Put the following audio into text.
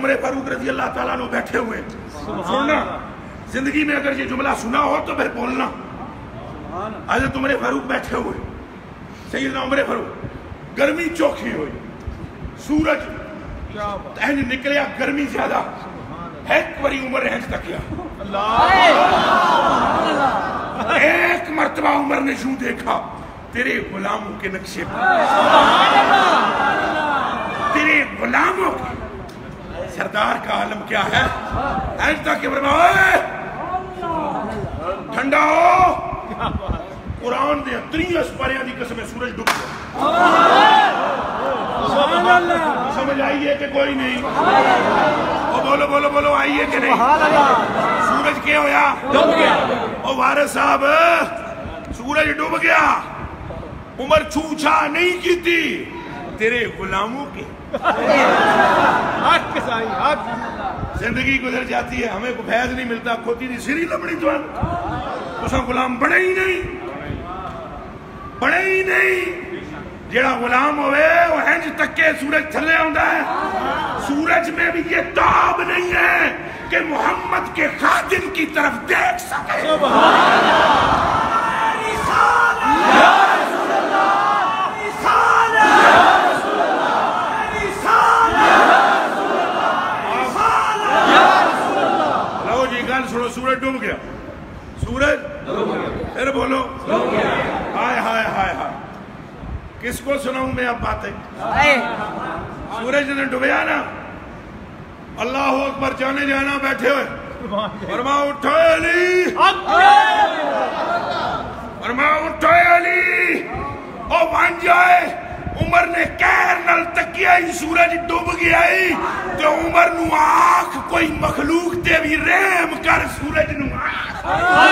عمر فاروق رضی اللہ تعالیٰ عنہ بیٹھے ہوئے. سننا, زندگی میں اگر یہ جملہ سنا ہو تو پھر بولنا. حضرت عمر فاروق بیٹھے ہوئے, سیدنا عمر فاروق, گرمی چوکھی ہوئی, سورج ہنج نکلیا, گرمی زیادہ, ایک بڑی عمر ہنج تک کیا. ایک مرتبہ عمر نے یوں دیکھا, تیرے غلاموں کے نقشے پر, تیرے غلاموں کے سردار کا عالم کیا ہے. ہنج تک کہ ٹھنڈا ہو, قرآن دے 30 پاریاں دی قسم سورج ڈوب گیا. سمجھ آئیے کہ کوئی نہیں؟ او بولو بولو بولو, آئیے کہ نہیں؟ سورج کیا ہویا؟ ڈوب گیا. او وارث صاحب, سورج ڈوب گیا, عمر چھوچا نہیں کی تھی, تیرے غلاموں کی زندگی گزر جاتی ہے, ہمیں کو فیض نہیں ملتا, کھوتی دی سری لبڑی تو اسا غلام بڑے ہی نہیں, بڑے ہی نہیں. جیڑا غلام ہوئے وہ ہنج تک کے سورج تھلے ہوندہ ہے. سورج میں بھی یہ تاب نہیں ہے کہ محمد کے خادم کی طرف دیکھ سکے. لو جی گل سنو, سورج ڈوب گیا, سورج پھر بولو, ہائے ہائے ہائے ہائے. کس کو سناؤں میں اب باتیں؟ سورج نے ڈوبیا نا, اللہ اکبر جانے جانا بیٹھے ہوئے, فرما اٹھو علی, فرما اٹھو علی, او بن جائے. عمر نے کہر نل تکیا ہی, سورج ڈوب گیا ہی, تو عمر نو آنکھ کوئی مخلوق تے بھی رحم کر, سورج نو آنکھ.